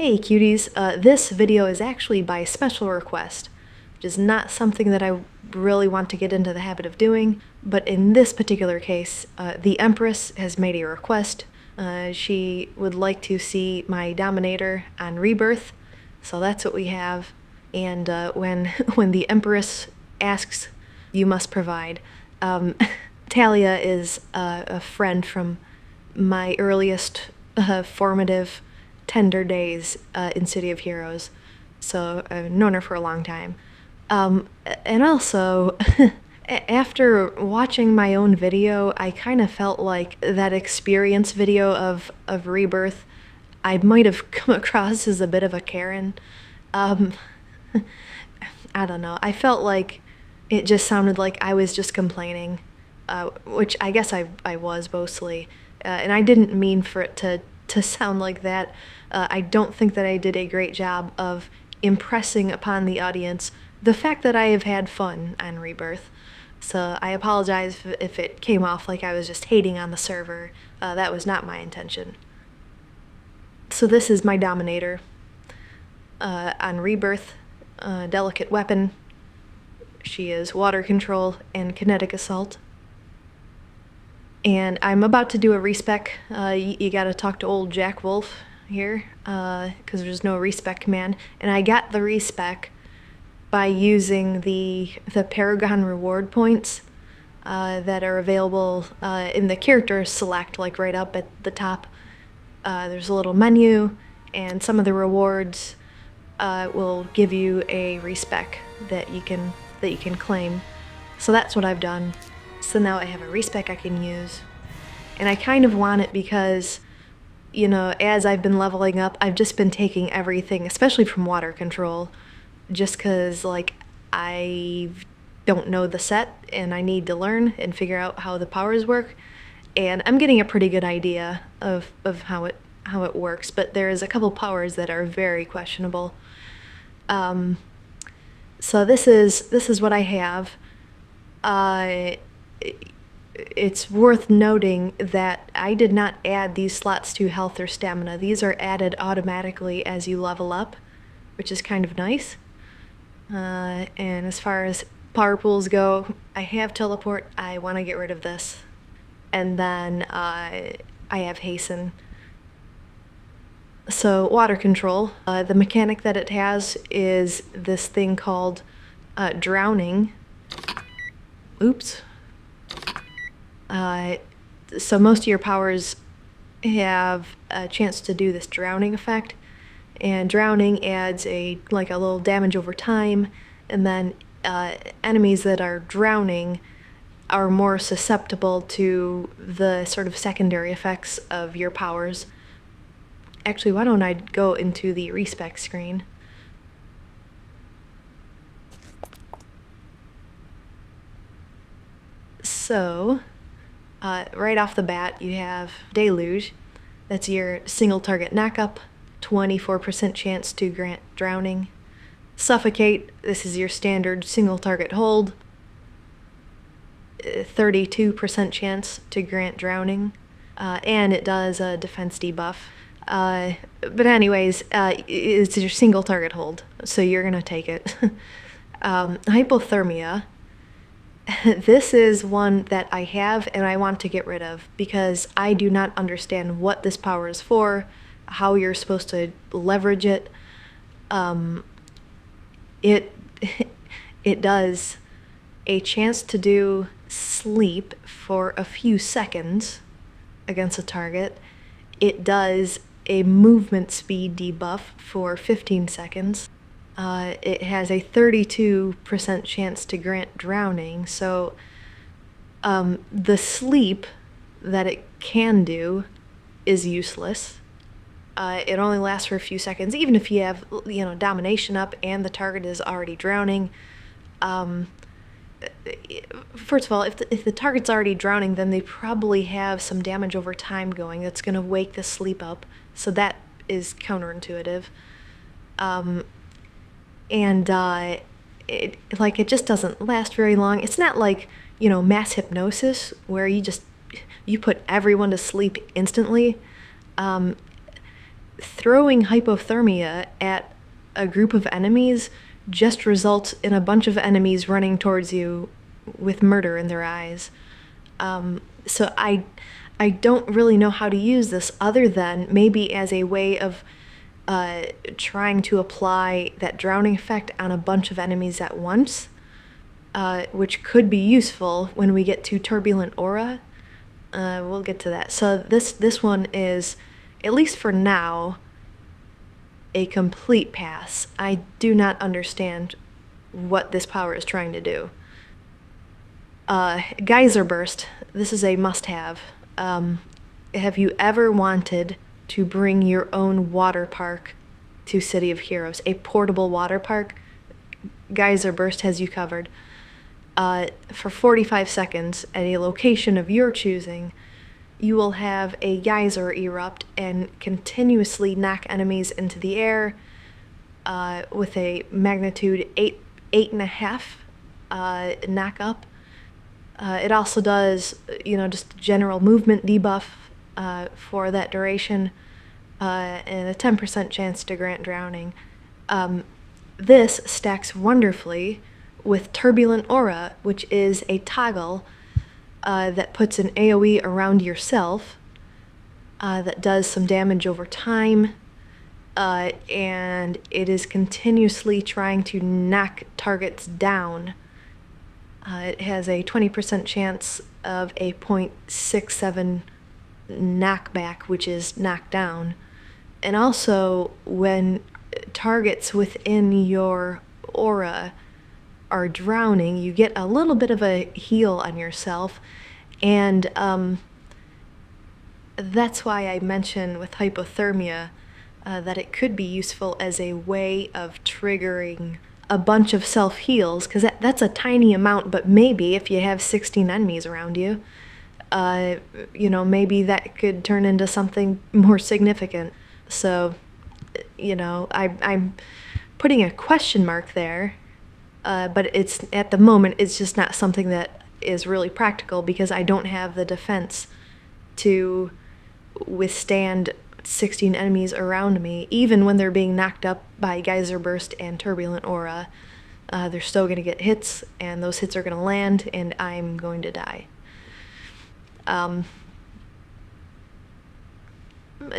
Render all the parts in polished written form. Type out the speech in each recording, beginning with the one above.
Hey cuties, this video is actually by special request, which is not something that I really want to get into the habit of doing, but in this particular case, the Empress has made a request. She would like to see my Dominator on Rebirth, so that's what we have, and when the Empress asks, you must provide. Talia is a friend from my earliest formative tender days in City of Heroes, so I've known her for a long time. And also, after watching my own video, I kind of felt like that experience video of Rebirth, I might have come across as a bit of a Karen. I don't know, I felt like it just sounded like I was just complaining, which I guess I was mostly, and I didn't mean for it to sound like that. I don't think that I did a great job of impressing upon the audience the fact that I have had fun on Rebirth. So I apologize if it came off like I was just hating on the server. That was not my intention. So this is my Dominator. On Rebirth, delicate weapon. She is water control and kinetic assault. And I'm about to do a respec. You gotta talk to old Jack Wolf here, because there's no respec command. And I got the respec by using the Paragon reward points that are available in the character select, like right up at the top. There's a little menu, and some of the rewards will give you a respec that you can claim. So that's what I've done. So now I have a respec I can use. And I kind of want it because, you know, as I've been leveling up, I've just been taking everything, especially from water control, just because, like, I don't know the set and I need to learn and figure out how the powers work. And I'm getting a pretty good idea of how it works, but there is a couple powers that are very questionable. So this is what I have. It's worth noting that I did not add these slots to health or stamina. These are added automatically as you level up, which is kind of nice. And as far as power pools go, I have teleport. I want to get rid of this. And then I have hasten. So water control, the mechanic that it has is this thing called drowning. Oops. So most of your powers have a chance to do this drowning effect, and drowning adds a little damage over time, and then enemies that are drowning are more susceptible to the sort of secondary effects of your powers. Actually, why don't I go into the respec screen? So, right off the bat, you have Deluge. That's your single target knockup, 24% chance to grant drowning. Suffocate, this is your standard single target hold, 32% chance to grant drowning, and it does a defense debuff. But anyways, it's your single target hold, so you're gonna take it. Hypothermia. This is one that I have and I want to get rid of because I do not understand what this power is for, how you're supposed to leverage it. It does a chance to do sleep for a few seconds against a target. It does a movement speed debuff for 15 seconds. It has a 32% chance to grant drowning, so the sleep that it can do is useless. It only lasts for a few seconds, even if you have, you know, domination up and the target is already drowning. First of all, if the target's already drowning, then they probably have some damage over time going that's going to wake the sleep up, so that is counterintuitive. And it just doesn't last very long. It's not like, you know, mass hypnosis where you put everyone to sleep instantly. throwing hypothermia at a group of enemies just results in a bunch of enemies running towards you with murder in their eyes. So I don't really know how to use this other than maybe as a way of trying to apply that drowning effect on a bunch of enemies at once, which could be useful when we get to Turbulent Aura. We'll get to that. So this one is, at least for now, a complete pass. I do not understand what this power is trying to do. Geyser Burst. This is a must-have. Have you ever wanted to bring your own water park to City of Heroes? A portable water park? Geyser Burst has you covered. For 45 seconds at a location of your choosing, you will have a geyser erupt and continuously knock enemies into the air with a magnitude 8.5 knock up. It also does, just general movement debuff for that duration, and a 10% chance to grant drowning. This stacks wonderfully with Turbulent Aura, which is a toggle that puts an AoE around yourself that does some damage over time, and it is continuously trying to knock targets down. It has a 20% chance of a 0.67 knockback, which is knockdown. And also, when targets within your aura are drowning, you get a little bit of a heal on yourself, and that's why I mentioned with hypothermia that it could be useful as a way of triggering a bunch of self-heals, because that's a tiny amount, but maybe if you have 16 enemies around you, maybe that could turn into something more significant. So, I'm putting a question mark there, but it's, at the moment, it's just not something that is really practical because I don't have the defense to withstand 16 enemies around me. Even when they're being knocked up by Geyser Burst and Turbulent Aura, they're still going to get hits, and those hits are going to land, and I'm going to die.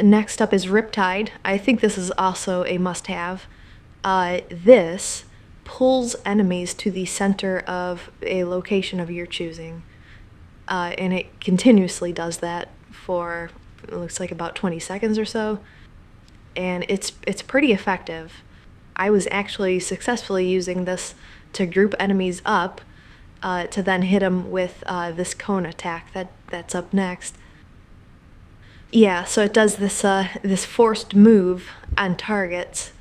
Next up is Riptide. I think this is also a must-have. This pulls enemies to the center of a location of your choosing, and it continuously does that for, it looks like, about 20 seconds or so, and it's pretty effective. I was actually successfully using this to group enemies up to then hit them with this cone attack that's up next. Yeah, so it does this forced move on targets,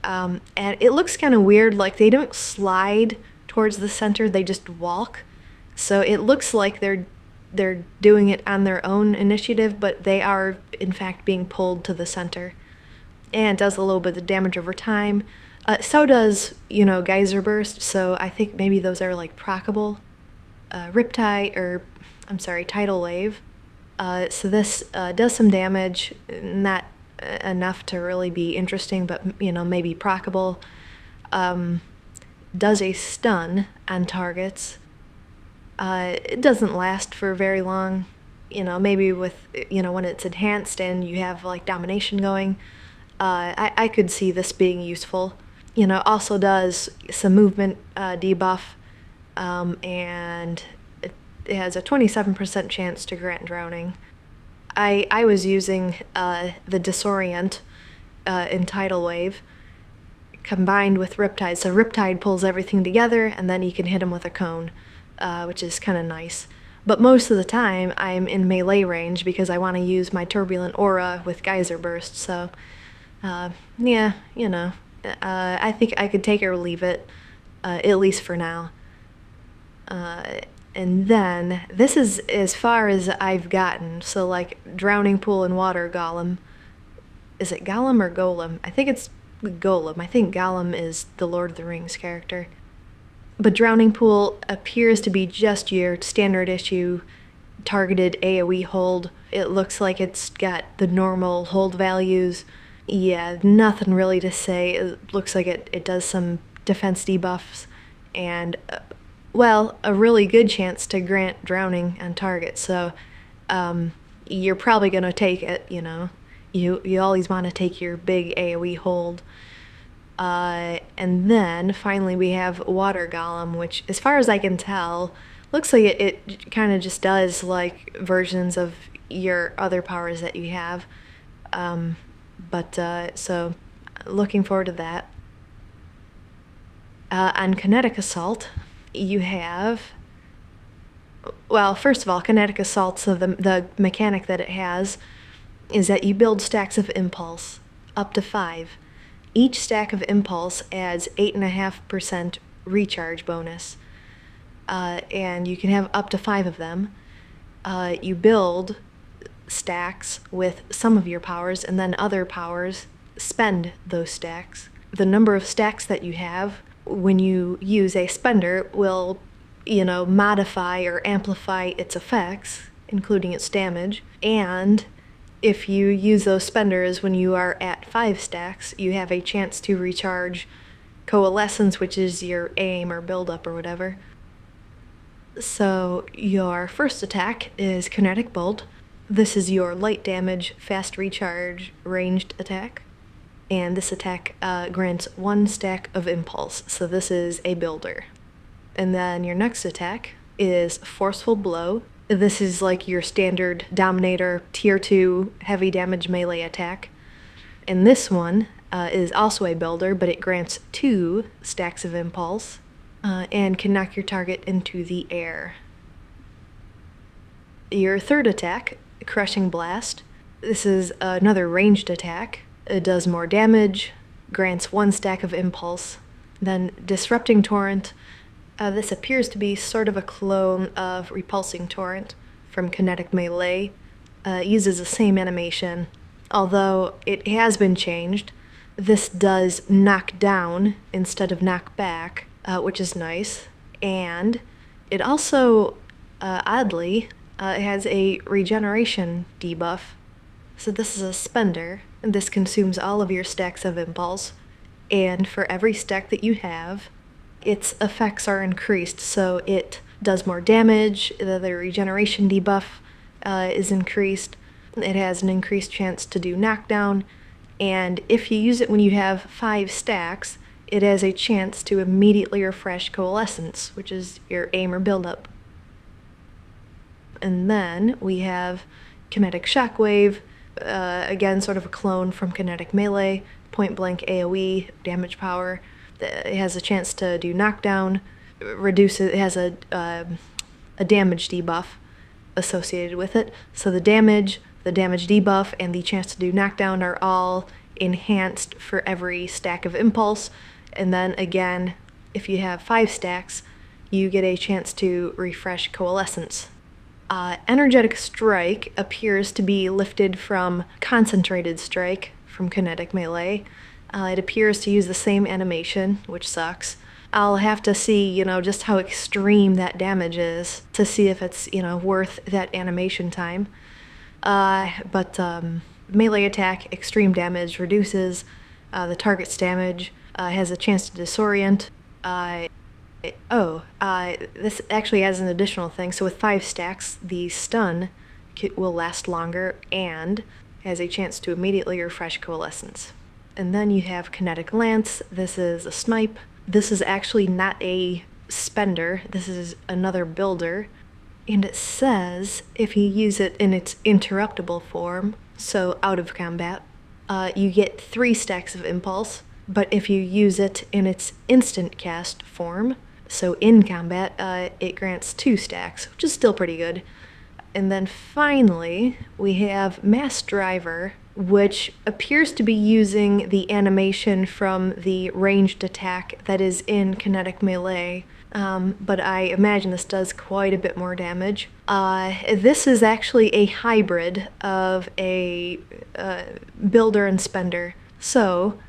and it looks kind of weird. Like, they don't slide towards the center; they just walk. So it looks like they're doing it on their own initiative, but they are in fact being pulled to the center, and it does a little bit of damage over time. So does Geyser Burst. So I think maybe those are like proccable. Tidal Wave. So this does some damage, not enough to really be interesting, but maybe proccable. Does a stun on targets. It doesn't last for very long. Maybe with when it's enhanced and you have like domination going. I could see this being useful. Also does some movement debuff, and it has a 27% chance to grant drowning. I was using the Disorient in Tidal Wave combined with Riptide. So Riptide pulls everything together, and then you can hit him with a cone, which is kind of nice. But most of the time, I'm in melee range because I want to use my Turbulent Aura with Geyser Burst. So, I think I could take it or leave it, at least for now. And then, this is as far as I've gotten. So, like, Drowning Pool and Water Golem. Is it Golem or Golem? I think it's Golem. I think Golem is the Lord of the Rings character. But Drowning Pool appears to be just your standard issue targeted AoE hold. It looks like it's got the normal hold values, Yeah, nothing really to say. It looks like it does some defense debuffs and, well, a really good chance to grant drowning on target. So you're probably going to take it, you know. You always want to take your big AoE hold. And then finally we have Water Golem, which, as far as I can tell, looks like it kind of just does like versions of your other powers that you have. So looking forward to that. On Kinetic Assault, you have, well, first of all, Kinetic Assault, so the mechanic that it has is that you build stacks of Impulse, up to 5. Each stack of Impulse adds 8.5% recharge bonus, and you can have up to 5 of them. You build stacks with some of your powers, and then other powers spend those stacks. The number of stacks that you have when you use a spender will, modify or amplify its effects, including its damage. And if you use those spenders when you are at 5 stacks, you have a chance to recharge Coalescence, which is your aim or build-up or whatever. So your first attack is Kinetic Bolt. This is your light damage, fast recharge, ranged attack. And this attack grants 1 stack of Impulse, so this is a builder. And then your next attack is Forceful Blow. This is like your standard Dominator Tier 2 heavy damage melee attack. And this one is also a builder, but it grants 2 stacks of Impulse and can knock your target into the air. Your third attack, Crushing Blast. This is another ranged attack. It does more damage, grants 1 stack of Impulse. Then Disrupting Torrent. This appears to be sort of a clone of Repulsing Torrent from Kinetic Melee. Uses the same animation, although it has been changed. This does knock down instead of knock back, which is nice. And it also, oddly, has a regeneration debuff. So this is a spender, and this consumes all of your stacks of Impulse. And for every stack that you have, its effects are increased, so it does more damage, the regeneration debuff is increased, it has an increased chance to do knockdown, and if you use it when you have 5 stacks, it has a chance to immediately refresh Coalescence, which is your aim or build-up. And then we have Kinetic Shockwave, again sort of a clone from Kinetic Melee, point-blank AoE, damage power. It has a chance to do knockdown, it has a damage debuff associated with it. So the damage debuff, and the chance to do knockdown are all enhanced for every stack of Impulse. And then again, if you have 5 stacks, you get a chance to refresh Coalescence. Energetic Strike appears to be lifted from Concentrated Strike from Kinetic Melee. It appears to use the same animation, which sucks. I'll have to see, just how extreme that damage is to see if it's, worth that animation time. But melee attack, extreme damage, reduces the target's damage, has a chance to disorient. This actually has an additional thing. So with 5 stacks, the stun will last longer and has a chance to immediately refresh Coalescence. And then you have Kinetic Lance. This is a snipe. This is actually not a spender. This is another builder. And it says if you use it in its interruptible form, so out of combat, you get 3 stacks of Impulse. But if you use it in its instant cast form, so in combat, it grants 2 stacks, which is still pretty good. And then finally, we have Mass Driver, which appears to be using the animation from the ranged attack that is in Kinetic Melee, but I imagine this does quite a bit more damage. This is actually a hybrid of a builder and spender. So,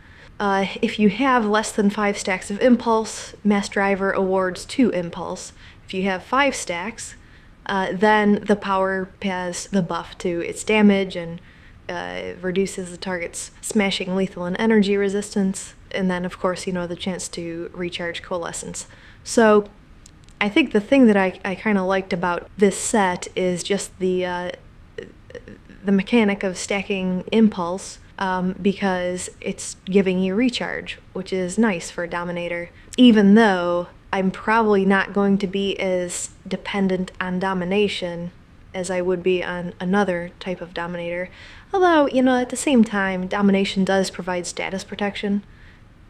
if you have less than 5 stacks of Impulse, Mass Driver awards 2 Impulse. If you have 5 stacks, then the power has the buff to its damage and reduces the target's smashing, lethal, and energy resistance, and then of course, the chance to recharge coalescence. So I think the thing that I kind of liked about this set is just the mechanic of stacking impulse, because it's giving you recharge, which is nice for a Dominator, even though I'm probably not going to be as dependent on domination as I would be on another type of Dominator. Although, at the same time, domination does provide status protection,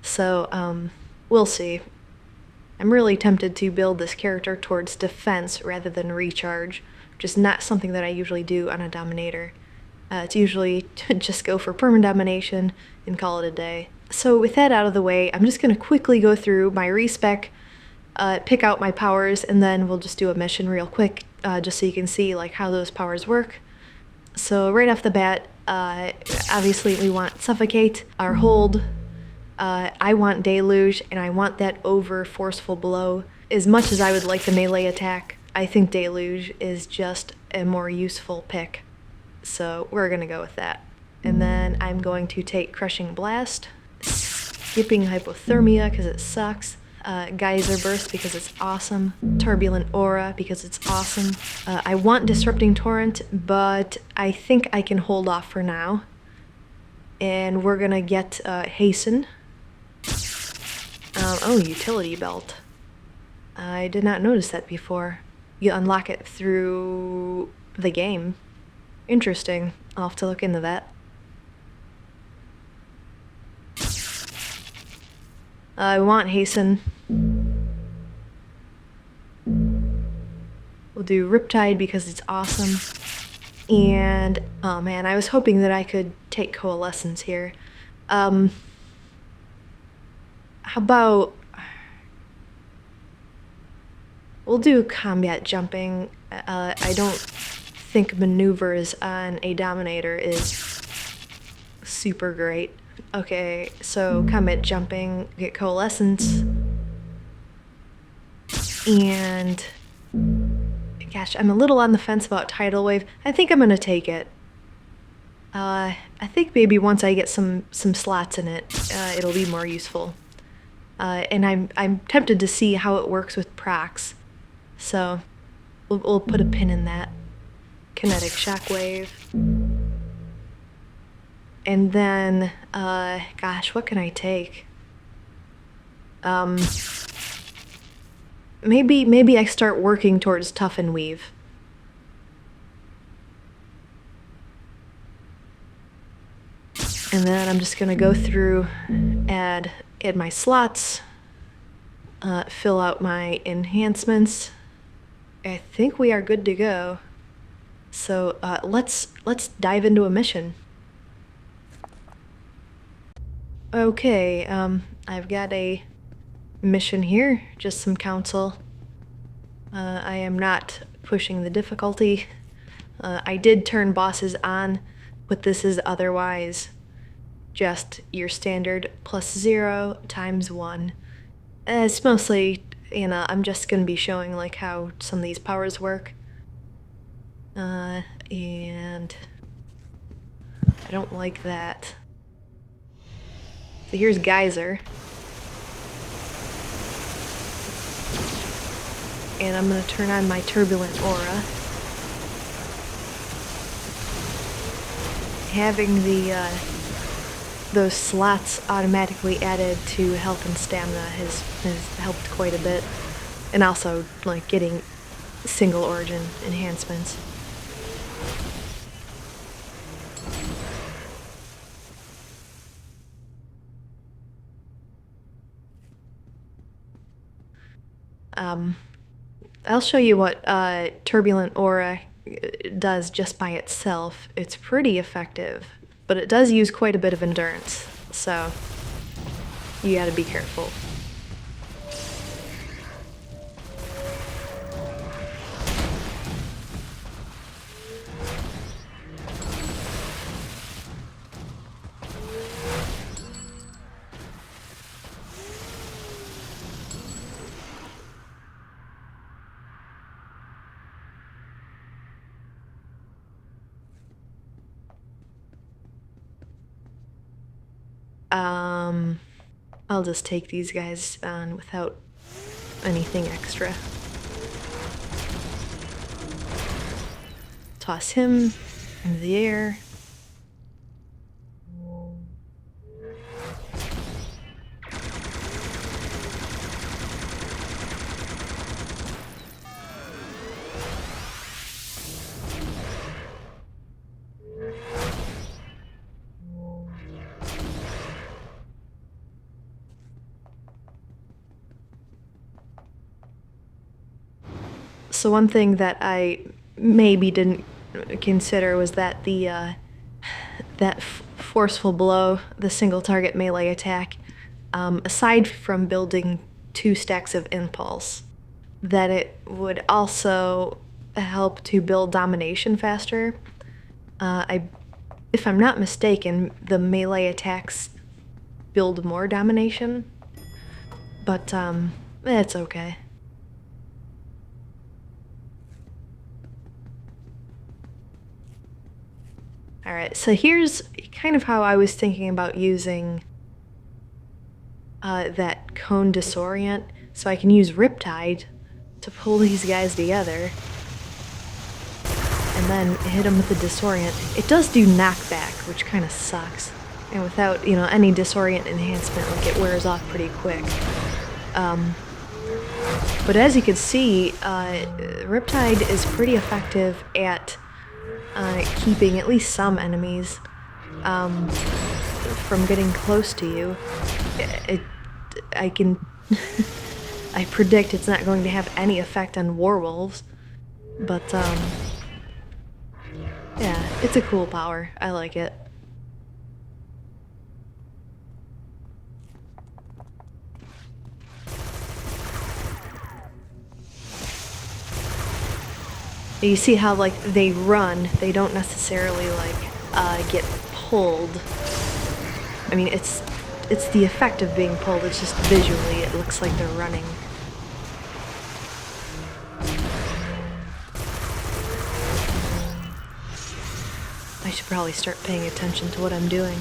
so we'll see. I'm really tempted to build this character towards defense rather than recharge, which is not something that I usually do on a Dominator. It's usually to just go for permanent domination and call it a day. So with that out of the way, I'm just going to quickly go through my respec, pick out my powers, and then we'll just do a mission real quick, just so you can see like how those powers work. So right off the bat, obviously we want Suffocate, our Hold. I want Deluge, and I want that over Forceful Blow. As much as I would like the melee attack, I think Deluge is just a more useful pick. So we're going to go with that. And then I'm going to take Crushing Blast, skipping Hypothermia because it sucks, Geyser Burst because it's awesome, Turbulent Aura because it's awesome. I want Disrupting Torrent, but I think I can hold off for now. And we're going to get Hasten. Oh, Utility Belt. I did not notice that before. You unlock it through the game. Interesting. I'll have to look into that. I want Hasten. We'll do Riptide because it's awesome. And, oh man, I was hoping that I could take Coalescence here. How about... We'll do Combat Jumping. I don't think maneuvers on a Dominator is super great. Okay, so Combat Jumping, get Coalescence, and gosh, I'm a little on the fence about Tidal Wave. I think I'm gonna take it. I think maybe once I get some slots in it, it'll be more useful. And I'm tempted to see how it works with procs, so we'll put a pin in that. Kinetic Shockwave. And then, gosh, what can I take? Maybe I start working towards Toughen Weave. And then I'm just gonna go through, add my slots, fill out my enhancements. I think we are good to go. So let's dive into a mission. Okay, I've got a mission here, just some counsel. I am not pushing the difficulty. I did turn bosses on, but this is otherwise just your standard +0 × 1. It's mostly, I'm just gonna be showing like how some of these powers work. And I don't like that. So here's Geyser. And I'm going to turn on my Turbulent Aura. Having those slots automatically added to health and stamina has helped quite a bit. And also, like, getting single origin enhancements. I'll show you what Turbulent Aura does just by itself. It's pretty effective, but it does use quite a bit of endurance, so you gotta be careful. I'll just take these guys on without anything extra. Toss him into the air. So one thing that I maybe didn't consider was that that forceful blow, the single target melee attack, aside from building 2 stacks of impulse, that it would also help to build domination faster. If I'm not mistaken, the melee attacks build more domination, but it's okay. Alright, so here's kind of how I was thinking about using that cone disorient. So I can use Riptide to pull these guys together and then hit them with the disorient. It does do knockback, which kind of sucks. And without, any disorient enhancement, like, it wears off pretty quick. But as you can see, Riptide is pretty effective at keeping at least some enemies from getting close to you. I predict it's not going to have any effect on werewolves, but yeah, it's a cool power. I like it. You see how, like, they run, they don't necessarily, like, get pulled. I mean, it's the effect of being pulled, it's just visually it looks like they're running. I should probably start paying attention to what I'm doing.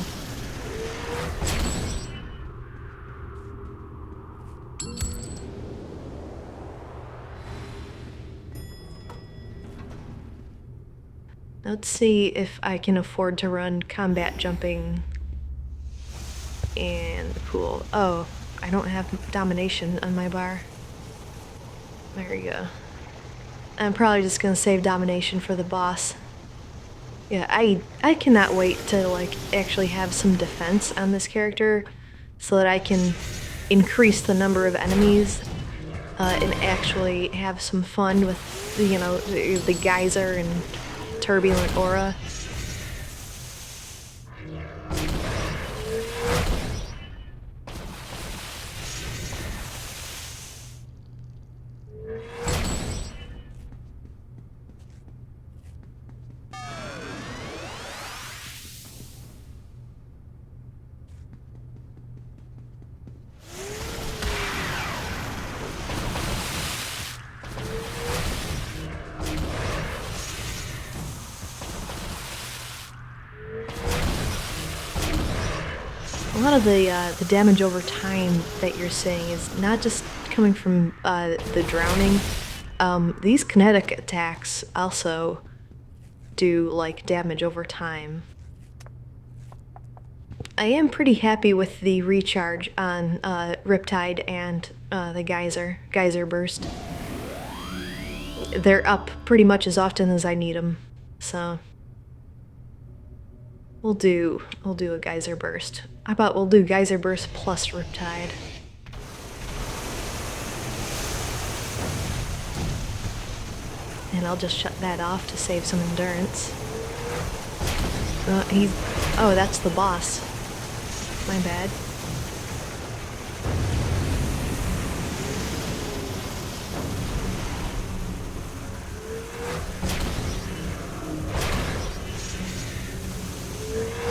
Let's see if I can afford to run combat jumping in the pool. Oh, I don't have domination on my bar. There we go. I'm probably just gonna save domination for the boss. Yeah, I cannot wait to, like, actually have some defense on this character so that I can increase the number of enemies and actually have some fun with, the geyser and turbulent aura. A lot of the damage over time that you're seeing is not just coming from the drowning. These kinetic attacks also do, like, damage over time. I am pretty happy with the recharge on Riptide and the Geyser Burst. They're up pretty much as often as I need them, so we'll do a Geyser Burst. How about we'll do Geyser Burst plus Riptide. And I'll just shut that off to save some endurance. Oh, that's the boss. My bad.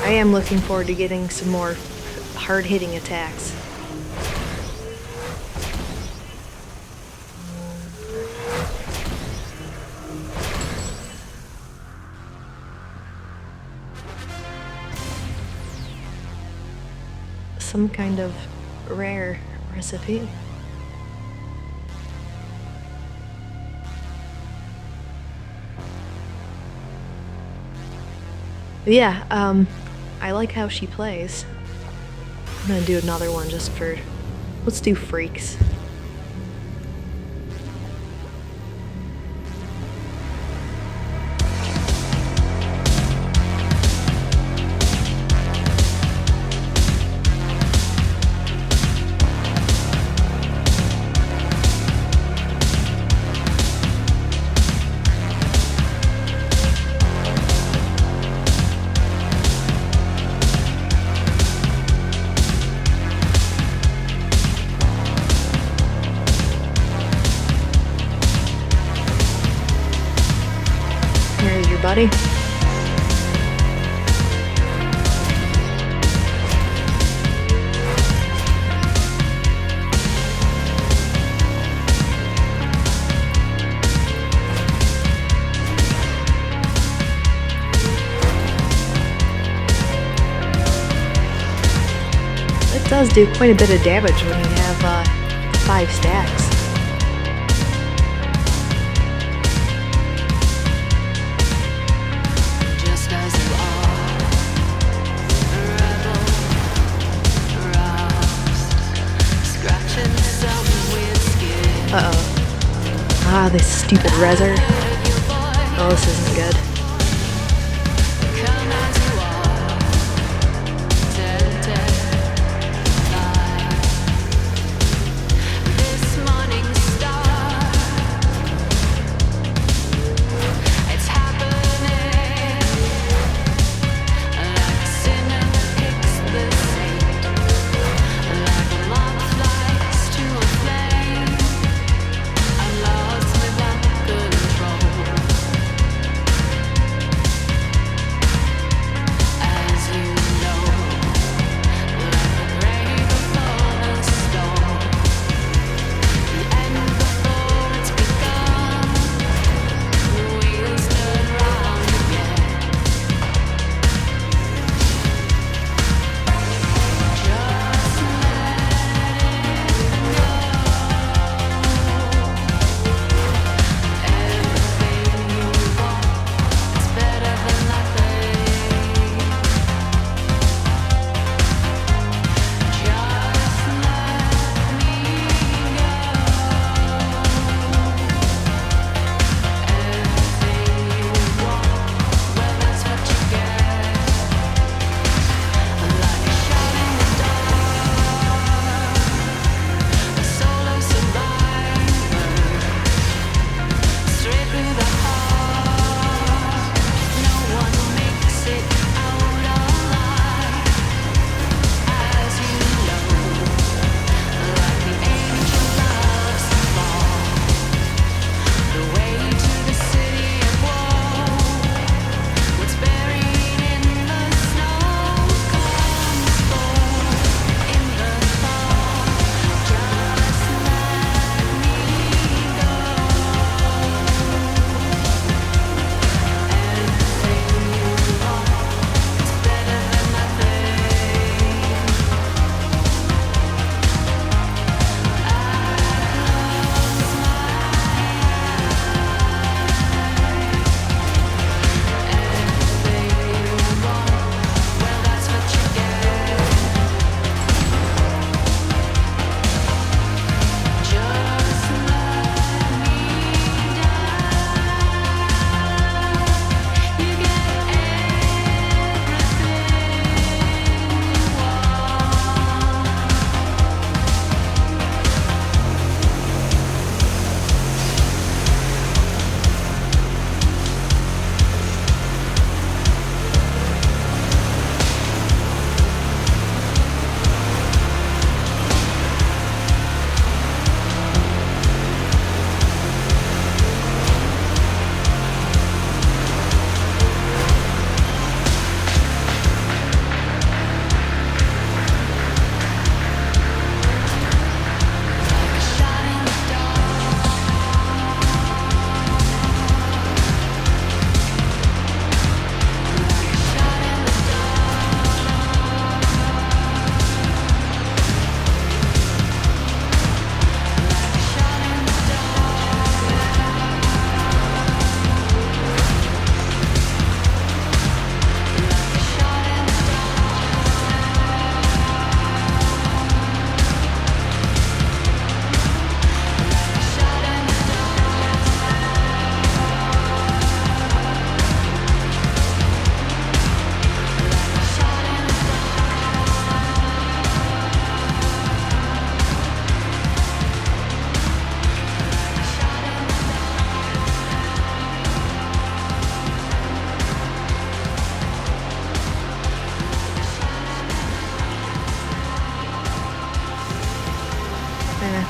I am looking forward to getting some more hard-hitting attacks. Some kind of rare recipe. Yeah, I like how she plays. I'm gonna do another one just for... Let's do freaks. Here's your buddy. It does do quite a bit of damage when you have 5 stacks. Uh-oh. Ah, this stupid reser. Oh, this isn't good.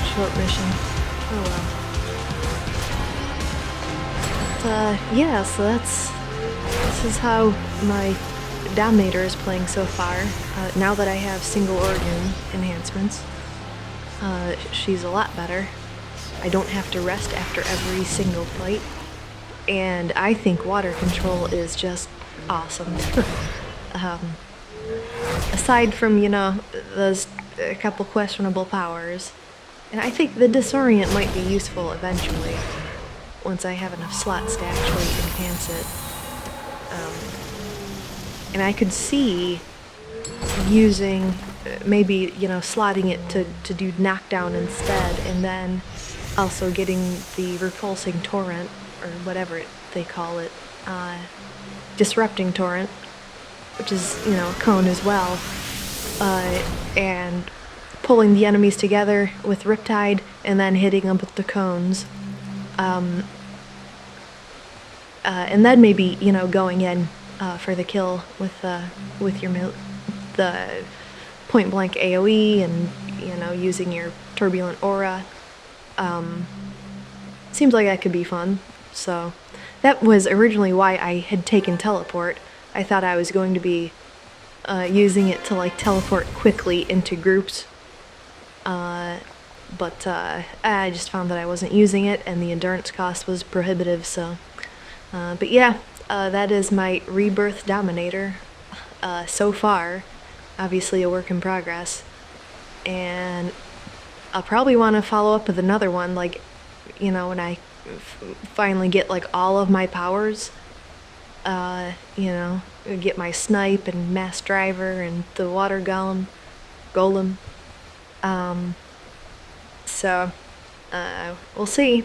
short mission. Oh well. But, yeah, so this is how my Dominator is playing so far. Now that I have single organ enhancements, she's a lot better. I don't have to rest after every single fight, and I think water control is just awesome. Aside from, you know, those a couple questionable powers, and I think the disorient might be useful eventually, once I have enough slots to actually enhance it. And I could see using, maybe, you know, slotting it to do knockdown instead, and then also getting the repulsing torrent, or whatever they call it, disrupting torrent, which is, you know, a cone as well, and pulling the enemies together with Riptide, and then hitting them with the cones. And then maybe, you know, going in for the kill with the point blank AoE, and, you know, using your turbulent aura. Seems like that could be fun. So that was originally why I had taken teleport. I thought I was going to be using it to, like, teleport quickly into groups. But I just found that I wasn't using it, and the endurance cost was prohibitive, so. But yeah, that is my Rebirth Dominator so far. Obviously a work in progress. And I'll probably want to follow up with another one, like, you know, when I finally get, like, all of my powers. You know, get my snipe and mass driver and the water golem. So, we'll see.